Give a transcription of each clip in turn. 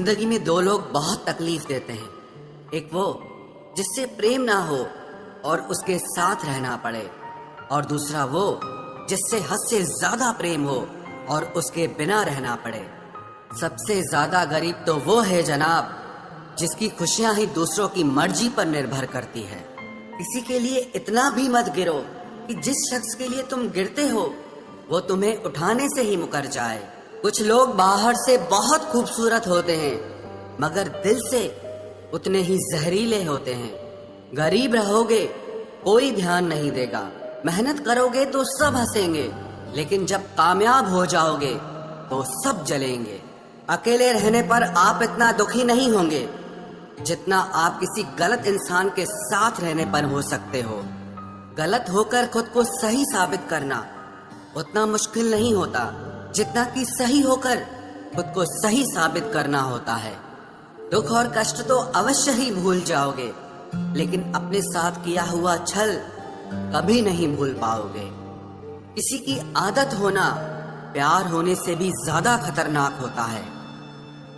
जिंदगी में दो लोग बहुत तकलीफ देते हैं। एक वो जिससे प्रेम ना हो और उसके साथ रहना पड़े, और दूसरा वो जिससे हद से ज्यादा प्रेम हो और उसके बिना रहना पड़े। सबसे ज्यादा गरीब तो वो है जनाब जिसकी खुशियां ही दूसरों की मर्जी पर निर्भर करती है। किसी के लिए इतना भी मत गिरो कि जिस शख्स के लिए तुम गिरते हो वो तुम्हें उठाने से ही मुकर जाए। कुछ लोग बाहर से बहुत खूबसूरत होते हैं मगर दिल से उतने ही जहरीले होते हैं। गरीब रहोगे कोई ध्यान नहीं देगा, मेहनत करोगे तो सब हंसेंगे, लेकिन जब कामयाब हो जाओगे तो सब जलेंगे। अकेले रहने पर आप इतना दुखी नहीं होंगे जितना आप किसी गलत इंसान के साथ रहने पर हो सकते हो। गलत होकर खुद को सही साबित करना उतना मुश्किल नहीं होता जितना कि सही होकर खुद को सही साबित करना होता है। दुख और कष्ट तो अवश्य ही भूल जाओगे, लेकिन अपने साथ किया हुआ छल कभी नहीं भूल पाओगे। किसी की आदत होना प्यार होने से भी ज्यादा खतरनाक होता है।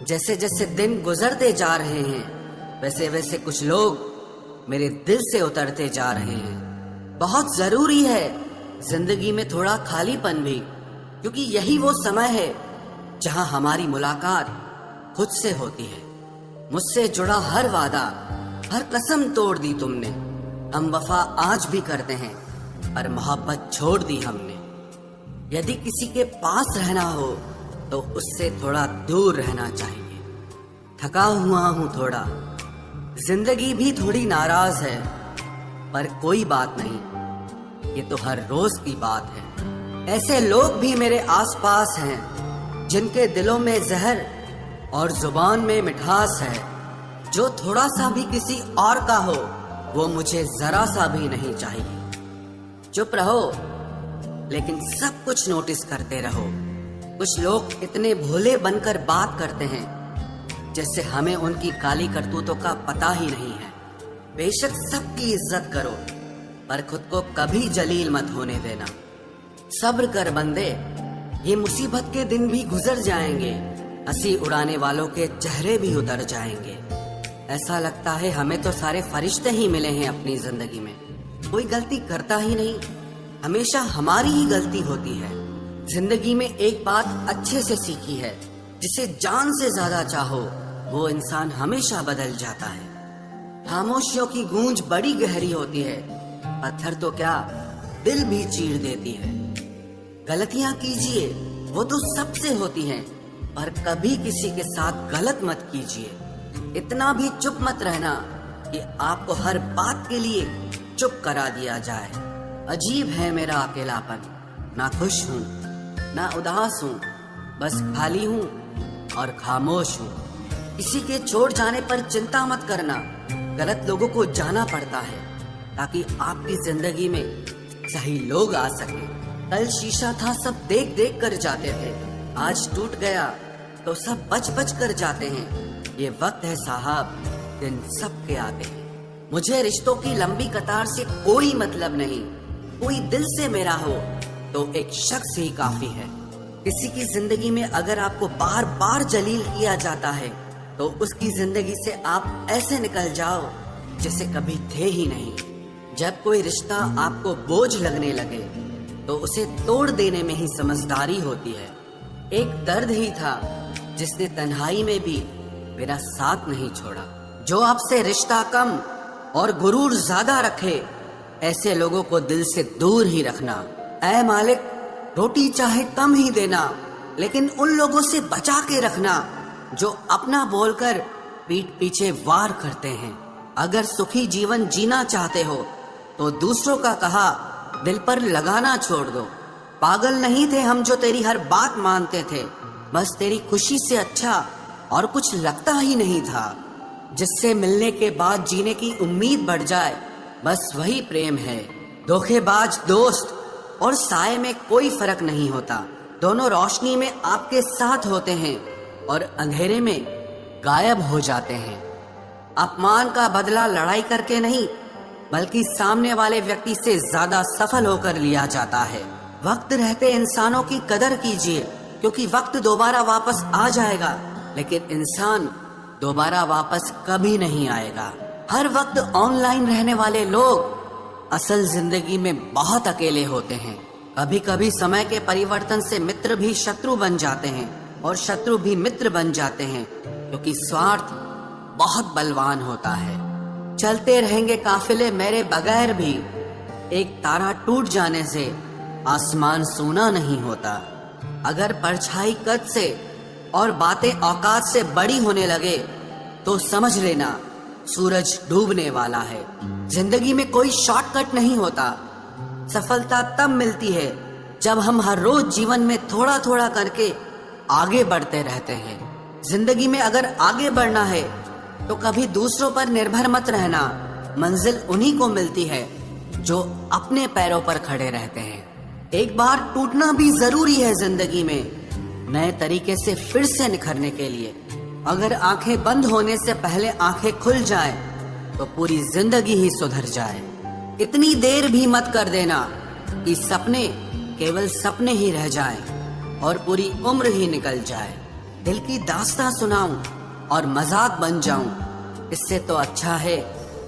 जैसे जैसे दिन गुजरते जा रहे हैं वैसे वैसे कुछ लोग मेरे दिल से उतरते जा रहे हैं। बहुत जरूरी है जिंदगी में थोड़ा खालीपन भी, क्योंकि यही वो समय है जहां हमारी मुलाकात खुद से होती है। मुझसे जुड़ा हर वादा, हर कसम तोड़ दी तुमने। हम वफा आज भी करते हैं पर मोहब्बत छोड़ दी हमने। यदि किसी के पास रहना हो तो उससे थोड़ा दूर रहना चाहिए। थका हुआ हूं थोड़ा, जिंदगी भी थोड़ी नाराज है, पर कोई बात नहीं, ये तो हर रोज की बात है। ऐसे लोग भी मेरे आसपास हैं जिनके दिलों में जहर और जुबान में मिठास है। जो थोड़ा सा भी किसी और का हो वो मुझे जरा सा भी नहीं चाहिए। चुप रहो लेकिन सब कुछ नोटिस करते रहो। कुछ लोग इतने भोले बनकर बात करते हैं जैसे हमें उनकी काली करतूतों का पता ही नहीं है। बेशक सबकी इज्जत करो पर खुद को कभी जलील मत होने देना। सब्र कर बंदे, ये मुसीबत के दिन भी गुजर जाएंगे। हंसी उड़ाने वालों के चेहरे भी उतर जाएंगे। ऐसा लगता है हमें तो सारे फरिश्ते ही मिले हैं अपनी जिंदगी में। कोई गलती करता ही नहीं, हमेशा हमारी ही गलती होती है। जिंदगी में एक बात अच्छे से सीखी है, जिसे जान से ज्यादा चाहो वो इंसान हमेशा बदल जाता है। खामोशियों की गूंज बड़ी गहरी होती है, पत्थर तो क्या दिल भी चीर देती है। गलतियां कीजिए वो तो सबसे होती हैं, पर कभी किसी के साथ गलत मत कीजिए। इतना भी चुप मत रहना कि आपको हर बात के लिए चुप करा दिया जाए। अजीब है मेरा अकेलापन, ना खुश हूँ ना उदास हूँ, बस खाली हूँ और खामोश हूँ। किसी के छोड़ जाने पर चिंता मत करना, गलत लोगों को जाना पड़ता है ताकि आपकी जिंदगी में सही लोग आ सके। कल शीशा था सब देख देख कर जाते थे, आज टूट गया तो सब बच बच कर जाते हैं। ये वक्त है साहब, दिन सबके आते हैं। मुझे रिश्तों की लंबी कतार से कोई मतलब नहीं। कोई दिल से मेरा हो तो एक शख्स ही काफी है। किसी की जिंदगी में अगर आपको बार बार जलील किया जाता है तो उसकी जिंदगी से आप ऐसे निकल जाओ जैसे कभी थे ही नहीं। जब कोई रिश्ता आपको बोझ लगने लगे तो उसे तोड़ देने में ही समझदारी होती है। एक दर्द ही था जिसने तन्हाई में भी मेरा साथ नहीं छोड़ा। जो आपसे रिश्ता कम और गुरूर ज्यादा रखे, ऐसे लोगों को दिल से दूर ही रखना। ऐ मालिक, रोटी चाहे कम ही देना, लेकिन उन लोगों से बचा के रखना जो अपना बोलकर पीठ पीछे वार करते हैं। अगर सुखी जीवन जीना चाहते हो तो दूसरों का कहा दिल पर लगाना छोड़ दो। पागल नहीं थे हम जो तेरी हर बात मानते थे, बस तेरी खुशी से अच्छा और कुछ लगता ही नहीं था। जिससे मिलने के बाद जीने की उम्मीद बढ़ जाए, बस वही प्रेम है। धोखेबाज दोस्त और साए में कोई फर्क नहीं होता, दोनों रोशनी में आपके साथ होते हैं और अंधेरे में गायब हो जाते हैं। अपमान का बदला लड़ाई करके नहीं, बल्कि सामने वाले व्यक्ति से ज्यादा सफल होकर लिया जाता है। वक्त रहते इंसानों की कदर कीजिए, क्योंकि वक्त दोबारा वापस आ जाएगा लेकिन इंसान दोबारा वापस कभी नहीं आएगा। हर वक्त ऑनलाइन रहने वाले लोग असल जिंदगी में बहुत अकेले होते हैं। कभी कभी समय के परिवर्तन से मित्र भी शत्रु बन जाते हैं और शत्रु भी मित्र बन जाते हैं, क्योंकि स्वार्थ बहुत बलवान होता है। चलते रहेंगे काफिले मेरे बगैर भी, एक तारा टूट जाने से आसमान सोना नहीं होता। अगर परछाई कद से और बातें औकात से बड़ी होने लगे तो समझ लेना सूरज डूबने वाला है। जिंदगी में कोई शॉर्टकट नहीं होता। सफलता तब मिलती है जब हम हर रोज जीवन में थोड़ा थोड़ा करके आगे बढ़ते रहते हैं। जिंदगी में अगर आगे बढ़ना है तो कभी दूसरों पर निर्भर मत रहना। मंजिल उन्हीं को मिलती है जो अपने पैरों पर खड़े रहते हैं। एक बार टूटना भी जरूरी है जिंदगी में, नए तरीके से फिर से निखरने के लिए। अगर आंखें बंद होने से पहले आंखें खुल जाए तो पूरी जिंदगी ही सुधर जाए। इतनी देर भी मत कर देना कि सपने केवल सपने ही रह जाएं और पूरी उम्र ही निकल जाए। दिल की दास्तां सुनाऊं और मजाक बन जाऊं, इससे तो अच्छा है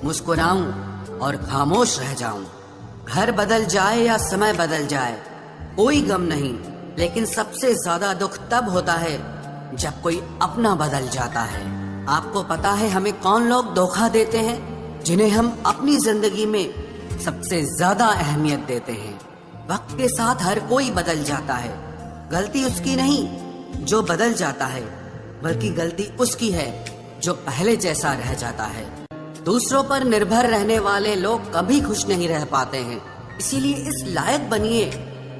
मुस्कुराऊं और खामोश रह जाऊं। घर बदल जाए या समय बदल जाए कोई गम नहीं, लेकिन सबसे ज्यादा दुख तब होता है जब कोई अपना बदल जाता है। आपको पता है हमें कौन लोग धोखा देते हैं, जिन्हें हम अपनी जिंदगी में सबसे ज्यादा अहमियत देते हैं। वक्त के साथ हर कोई बदल जाता है। गलती उसकी नहीं जो बदल जाता है, बल्कि गलती उसकी है जो पहले जैसा रह जाता है। दूसरों पर निर्भर रहने वाले लोग कभी खुश नहीं रह पाते हैं। इसीलिए इस लायक बनिए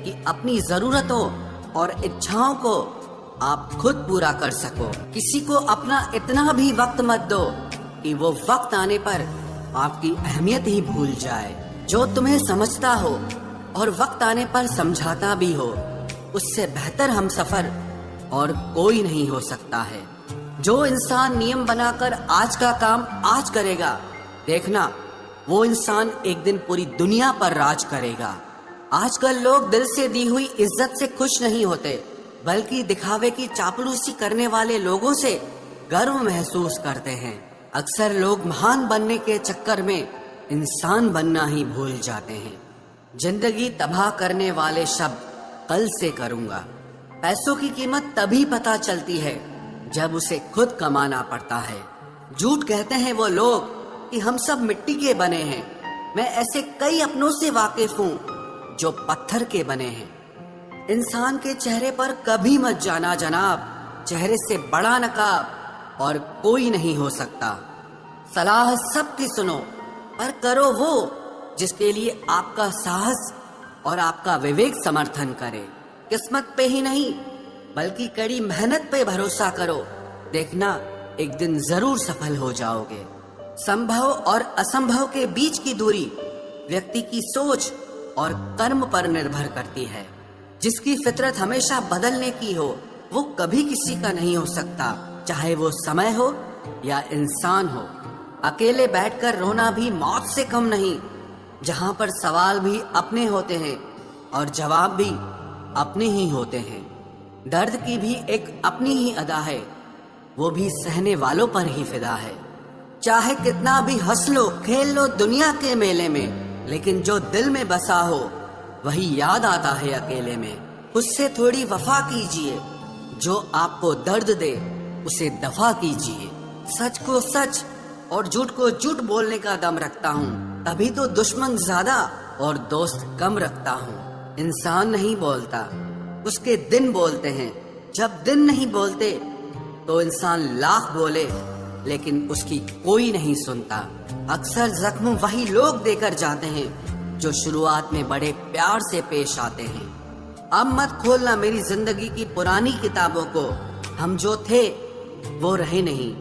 कि अपनी जरूरतों और इच्छाओं को आप खुद पूरा कर सको। किसी को अपना इतना भी वक्त मत दो कि वो वक्त आने पर आपकी अहमियत ही भूल जाए। जो तुम्हें समझता हो और वक्त आने पर समझाता भी हो, उससे बेहतर हमसफर और कोई नहीं हो सकता है। जो इंसान नियम बनाकर आज का काम आज करेगा, देखना वो इंसान एक दिन पूरी दुनिया पर राज करेगा। आजकल लोग दिल से दी हुई इज्जत से खुश नहीं होते, बल्कि दिखावे की चापलूसी करने वाले लोगों से गर्व महसूस करते हैं। अक्सर लोग महान बनने के चक्कर में इंसान बनना ही भूल जाते हैं। जिंदगी तबाह करने वाले शब्द कल से करूंगा। पैसों की कीमत तभी पता चलती है जब उसे खुद कमाना पड़ता है। झूठ कहते हैं वो लोग कि हम सब मिट्टी के बने हैं। मैं ऐसे कई अपनों से वाकिफ हूँ जो पत्थर के बने हैं। इंसान के चेहरे पर कभी मत जाना जनाब, चेहरे से बड़ा नकाब और कोई नहीं हो सकता। सलाह सबकी सुनो, पर करो वो जिसके लिए आपका साहस और आपका विवेक समर्थन करे। किस्मत पे ही नहीं बल्कि कड़ी मेहनत पे भरोसा करो, देखना एक दिन जरूर सफल हो जाओगे। संभव और असंभव के बीच की दूरी व्यक्ति की सोच और कर्म पर निर्भर करती है। जिसकी फितरत हमेशा बदलने की हो वो कभी किसी का नहीं हो सकता, चाहे वो समय हो या इंसान हो। अकेले बैठकर रोना भी मौत से कम नहीं, जहां पर सवाल भी अपने होते हैं और जवाब भी अपने ही होते हैं। दर्द की भी एक अपनी ही अदा है, वो भी सहने वालों पर ही फिदा है। चाहे कितना भी हंस लो खेल लो दुनिया के मेले में, लेकिन जो दिल में बसा हो वही याद आता है अकेले में। उससे थोड़ी वफा कीजिए, जो आपको दर्द दे उसे दफा कीजिए। सच को सच और झूठ को झूठ बोलने का दम रखता हूँ, तभी तो दुश्मन ज्यादा और दोस्त कम रखता हूँ। इंसान नहीं बोलता, उसके दिन बोलते हैं। जब दिन नहीं बोलते तो इंसान लाख बोले लेकिन उसकी कोई नहीं सुनता। अक्सर जख्म वही लोग देकर जाते हैं जो शुरुआत में बड़े प्यार से पेश आते हैं। अब मत खोलना मेरी जिंदगी की पुरानी किताबों को। हम जो थे वो रहे नहीं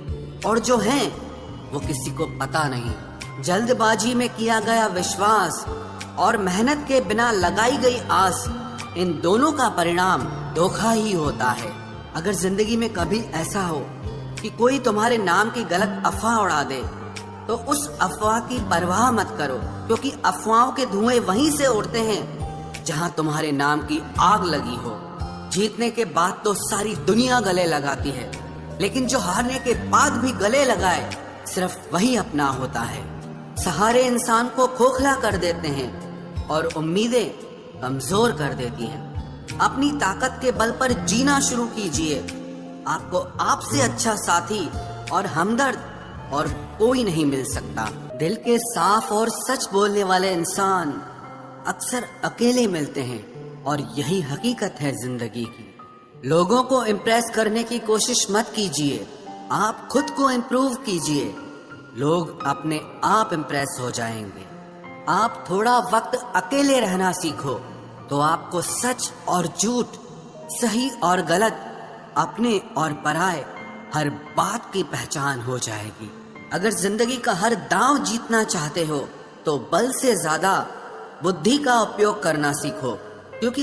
और जो हैं वो किसी को पता नहीं। जल्दबाजी में किया गया विश्वास और मेहनत के बिना लगाई गई आस, इन दोनों का परिणाम धोखा ही होता है। अगर जिंदगी में कभी ऐसा हो कि कोई तुम्हारे नाम की गलत अफवाह उड़ा दे, तो उस अफवाह की परवाह मत करो, क्योंकि अफवाहों के धुएं वहीं से उड़ते हैं जहां तुम्हारे नाम की आग लगी हो। जीतने के बाद तो सारी दुनिया गले लगाती है, लेकिन जो हारने के बाद भी गले लगाए सिर्फ वही अपना होता है। सहारे इंसान को खोखला कर देते हैं और उम्मीदें कमजोर कर देती हैं। अपनी ताकत के बल पर जीना शुरू कीजिए। आपको आपसे अच्छा साथी और हमदर्द और कोई नहीं मिल सकता। दिल के साफ और सच बोलने वाले इंसान अक्सर अकेले मिलते हैं और यही हकीकत है जिंदगी की। लोगों को इम्प्रेस करने की कोशिश मत कीजिए, आप खुद को इम्प्रूव कीजिए। लोग अपने आप इम्प्रेस हो जाएंगे। आप थोड़ा वक्त अकेले रहना सीखो तो आपको सच और झूठ, सही और गलत, अपने और पराये हर बात की पहचान हो जाएगी। अगर जिंदगी का हर दांव जीतना चाहते हो तो बल से ज्यादा बुद्धि का उपयोग करना सीखो, क्योंकि